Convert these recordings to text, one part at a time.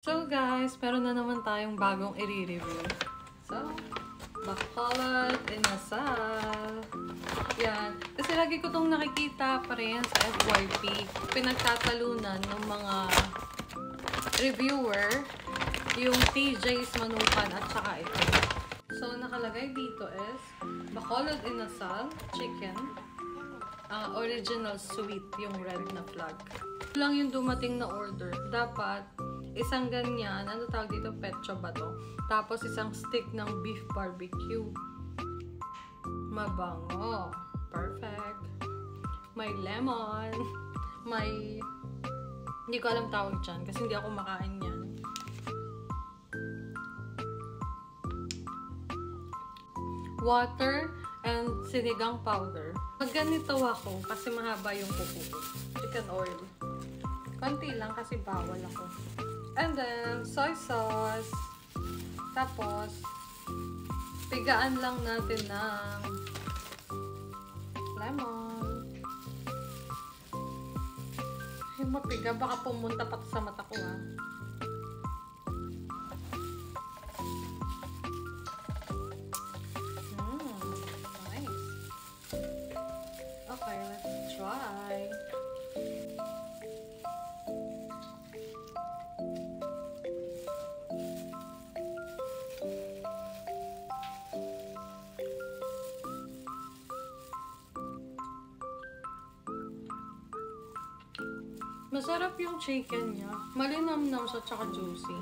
So guys, meron na naman tayong bagong i-review. So, Bacolod Inasal. Yan. Kasi lagi ko itong nakikita pa rin sa FYP. Pinagtatalunan ng mga reviewer yung TJ's Manukan at saka ito. So, nakalagay dito is Bacolod Inasal Chicken. Original sweet, yung red na flag. Ito lang yung dumating na order. Dapat isang ganyan, ano tawag dito? Petcho ba to? Tapos isang stick ng beef barbecue. Mabango. Perfect. May lemon. May... Hindi ko alam tawag dyan kasi hindi ako makain yan. Water and sinigang powder. Pag ganito ako, kasi mahaba yung kuko ko. Chicken oil. Konti lang kasi bawal ako. And then, soy sauce. Tapos, pigaan lang natin ng lemon. Ay, mapiga. Baka pumunta pa sa mata ko, ha. Nice. Okay, let's try. Masarap yung chicken niya. Malinamnam siya tsaka juicy.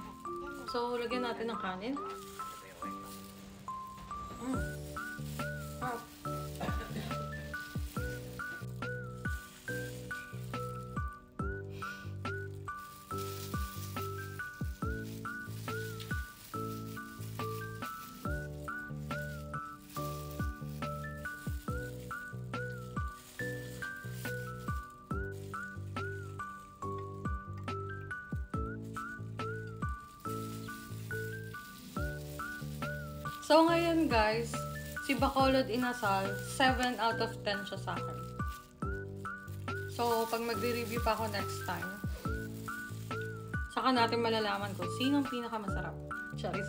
So, lagyan natin ng kanin. So, ngayon guys, si Bacolod Inasal, 7 out of 10 siya sa akin. So, pag magre-review pa ako next time, saka natin malalaman kung sinong pinakamasarap. Charis.